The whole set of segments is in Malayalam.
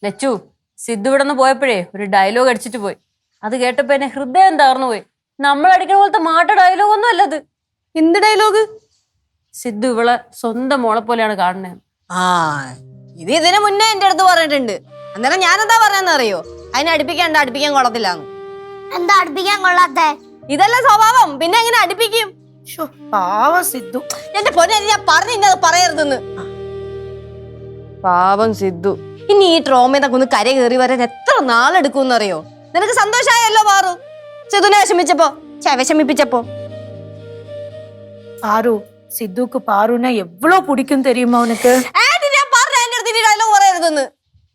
ലച്ചു സിദ്ധു ഇവിടെ നിന്ന് പോയപ്പോഴേ ഒരു ഡയലോഗ് അടിച്ചിട്ട് പോയി. അത് കേട്ടപ്പോ എന്നെ ഹൃദയം തകർന്നു പോയി. നമ്മൾ അടിക്കുന്ന പോലത്തെ മാട്ട ഡയലോഗ് ഒന്നും അല്ലത്. എന്ത് ഡയലോഗ്? സിദ്ധു ഇവളെ സ്വന്തം മോളെ പോലെയാണ് കാണുന്നത്. ഇതിനു മുന്നേ എന്റെ അടുത്ത് പറഞ്ഞിട്ടുണ്ട്. അന്നേരം ഞാനെന്താ പറയാന്ന് അറിയോ? അതിനെ അടുപ്പിക്കാൻ കൊള്ളത്തില്ലാന്ന്. എന്താ അടുപ്പിക്കാൻ കൊള്ളാത്തെ? ഇതല്ല സ്വഭാവം, പിന്നെ എങ്ങനെ അടുപ്പിക്കും? പാവം സിദ്ധു. എന്റെ പൊന്നെ, ഞാൻ പറഞ്ഞത് പറയരുതെന്ന്. പാവം സിദ്ധു. ഇനി ഈ ട്രോമയൊക്കെ ഒന്ന് കര കയറി വരാൻ എത്ര നാളെടുക്കും അറിയോ? നിനക്ക് സന്തോഷമായല്ലോ പാറു, സിദ്ധുനെ വിഷമിപ്പിച്ചപ്പോ. பாரு சித்துக்கு பாருன்னா எவ்வளவு பிடிக்கும் தெரியுமா உனக்கு? ഡയലോഗ് പറയരുതെന്ന്.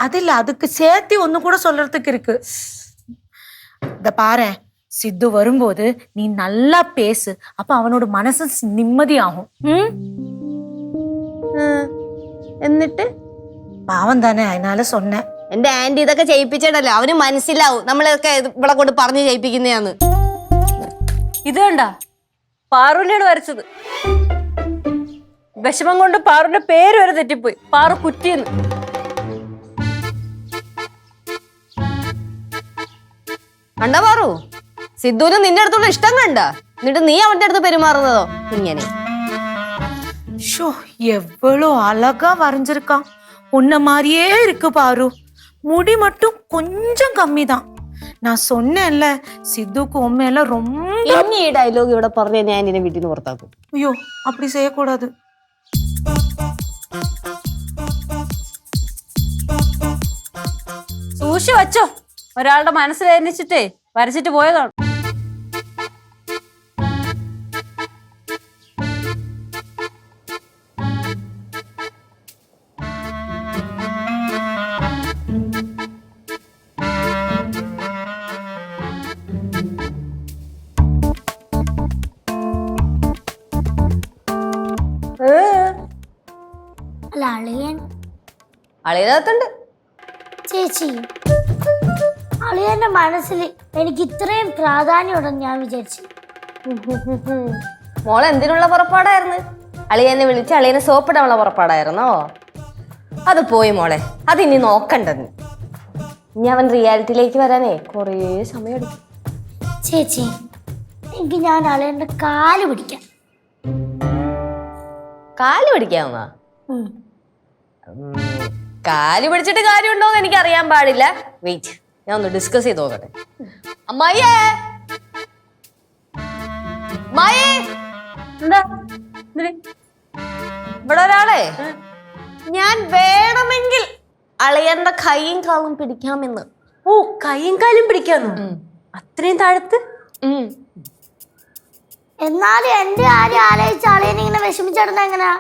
அதில்ல, அதுக்கு சேர்த்து ஒண்ணு கூட சொல்றதுக்கு இருக்கு. இந்த பாரு, சித்து வரும்போது நீ நல்லா பேசு, அப்ப அவனோட மனசு நிம்மதியாகும். എന്നിട്ട് പാവം തന്നെ, അതിനാല சொன்னேன். എന്റെ ആന്റി ഇതൊക്കെ ചെയ്യിപ്പിച്ചിട്ടല്ലോ അവന് മനസ്സിലാവും നമ്മളൊക്കെ ഇവിടെ കൊണ്ട് പറഞ്ഞു ചെയ്യിപ്പിക്കുന്നതാന്ന്. ഇത് കണ്ട പാറുവിനെയാണ് വരച്ചത്. വിഷമം കൊണ്ട് പാറുവിന്റെ പേര് വരെ തെറ്റിപ്പോയി. പാറു കുറ്റിന്ന്. കണ്ട പാറു, സിദ്ധുവിന് നിന്റെ അടുത്തുള്ള ഇഷ്ടം കണ്ട, എന്നിട്ട് നീ അവന്റെ അടുത്ത് പെരുമാറുന്നതോ ഇങ്ങനെ? எவ்வளவு அழகா வரைஞ்சிருக்கான். உன்ன மாதிரியே இருக்கு பாரு. முடி மட்டும் கொஞ்சம் கம்மி தான். நான் சொன்னேன்ல, சித்துக்கு உண்மையில ரொம்ப. ഇനി ഈ ഡയലോഗ് ഇവിടെ പറഞ്ഞ ഞാൻ എന്റെ വീട്ടിൽ നിന്ന് പുറത്താക്കും. ஐயோ, அப்படி செய்யக்கூடாது. സൂക്ഷിച്ചു വച്ചോ. ഒരാളുടെ മനസ്സ് വേദനിച്ചിട്ടേ വരച്ചിട്ട് പോയതാണ്. അല്ല, അളിയൻ അളിയനകത്തുണ്ട്. ചേച്ചി, അളിയന്റെ മനസ്സിൽ എനിക്ക് ഇത്രയും പ്രാധാന്യമുണ്ടെന്ന് ഞാൻ വിചാരിച്ചു. മോളെ എന്തിനുള്ള പുറപ്പാടായിരുന്നു? അളിയനെ വിളിച്ച് അളിയനെ സോപ്പിടാനുള്ള പുറപ്പാടായിരുന്നോ? അത് പോയി മോളെ, അതിനി നോക്കണ്ടെന്ന്. ഇനി അവൻ റിയാലിറ്റിയിലേക്ക് വരാനേ കുറേ സമയം എടുക്കും. ചേച്ചി, എനിക്ക് ഞാൻ അളിയന്റെ കാല് പിടിക്കാം. കാല് പിടിക്കാവുന്ന? കാല് പിടിച്ചിട്ട് കാര്യമുണ്ടോന്ന് എനിക്ക് അറിയാൻ പാടില്ല. വെയിറ്റ്, ഞാൻ ഒന്ന് ഡിസ്കസ് ചെയ്ത് നോക്കട്ടെ. അമ്മായിയേ, എന്താ ഇവിടെ ഒരാളെ ഞാൻ വേണമെങ്കിൽ അളിയന്റെ കൈയും കാലും പിടിക്കാമെന്ന്. ഓ, കൈയും കാലും പിടിക്കാന്നോ? അത്രയും താഴത്ത്? എന്നാലും എന്റെ കാര്യം ആലോചിച്ച് അളിയൻ ഇങ്ങനെ വിഷമിച്ചിടുന്ന എങ്ങനെയാ?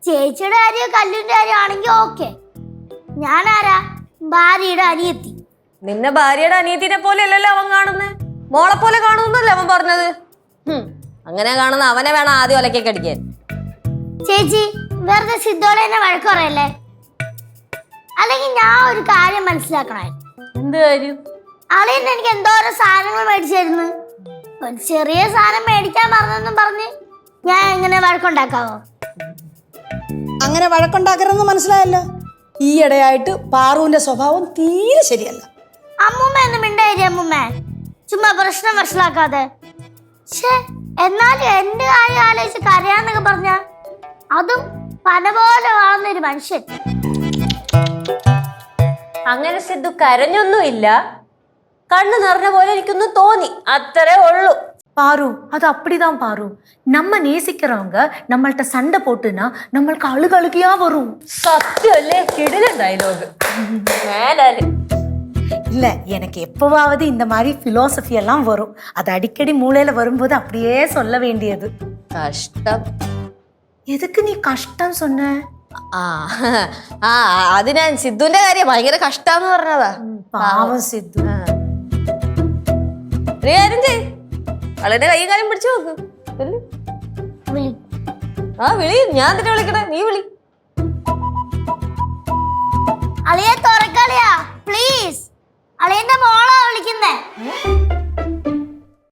ചേച്ചിയുടെ കാര്യം കല്ലിന്റെ കാര്യം ആണെങ്കിൽ ഓക്കെ. ഞാനാരാ? ഭാര്യയുടെ അനിയത്തി. നിന്നെ ഭാര്യയുടെ അനിയത്തിനെ പോലെ അല്ലല്ലോ അവൻ കാണുന്നത്, മോളെ പോലെ കാണുന്നല്ലേ അവൻ പറഞ്ഞത്. അങ്ങനെ കാണുന്ന അവനെ വേണം ആദ്യം ഒലക്കൊക്കെ അടിക്കാൻ. ചേച്ചി, വെറുതെ സിദ്ധോളെന്നെ വഴക്ക് പറയല്ലേ. അല്ലെങ്കിൽ ഞാൻ ഒരു കാര്യം മനസ്സിലാക്കണേ. എന്ത് കാര്യം? അളിയൻ എനിക്ക് എന്തോരം സാധനങ്ങൾ മേടിച്ചായിരുന്നു. ഒരു ചെറിയ സാധനം മേടിക്കാൻ മറന്നെന്നും പറഞ്ഞ് ഞാൻ എങ്ങനെ വഴക്കുണ്ടാക്കാവോ? അങ്ങനെ വഴക്കുണ്ടാക്കരുതെന്ന് മനസ്സിലായല്ലോ. ഈയിടെയായിട്ട് പാറുവിന്റെ സ്വഭാവം തീരെ ശരിയല്ല. അമ്മൂമ്മ എന്ന് മിണ്ടായിരി അമ്മൂമ്മ, ചുമ്മാ പ്രശ്നം വഷളാക്കാതെ. എന്നാലും എന്റെ കാര്യം ആലോചിച്ച് കരയാന്നൊക്കെ പറഞ്ഞ അതും പന പോലെ വളർന്നൊരു മനുഷ്യൻ. അങ്ങനെ സിദ്ധു കരഞ്ഞൊന്നുമില്ല, കണ്ണു നിറഞ്ഞ പോലെ എനിക്കൊന്നും തോന്നി, അത്രേ ഉള്ളൂ. பாரு, அது அப்படிதான் பாரு. நம்ம நேசிக்கிறவங்க நம்மள்ட்ட சண்டை போட்டுனா நம்மளுக்கு அழுகழுகியா வரும். സത്യമല്ലേ? കിടില ഡയലോഗ്. இல்ல, எனக்கு எப்பவாவது இந்த மாதிரி பிலோசபி எல்லாம் வரும். அது அடிக்கடி மூளையில வரும்போது அப்படியே சொல்ல வேண்டியது. കഷ്ടം. எதுக்கு நீ கஷ்டம் சொன்ன? അത് ഞാൻ സിദ്ധുവിന്റെ കാര്യം ഭയങ്കര കഷ്ടാന്ന് പറഞ്ഞതാ. പാവം സിദ്ധു. വളരെ കൈയും കാര്യം പിടിച്ചു നോക്ക്. വിളി. ഞാൻ തന്നെ വിളിക്കണേ, നീ വിളി. അളിയെ തുറക്കളിയാ പ്ലീസ്. അളിയന്റെ മോളാ വിളിക്കുന്നേ.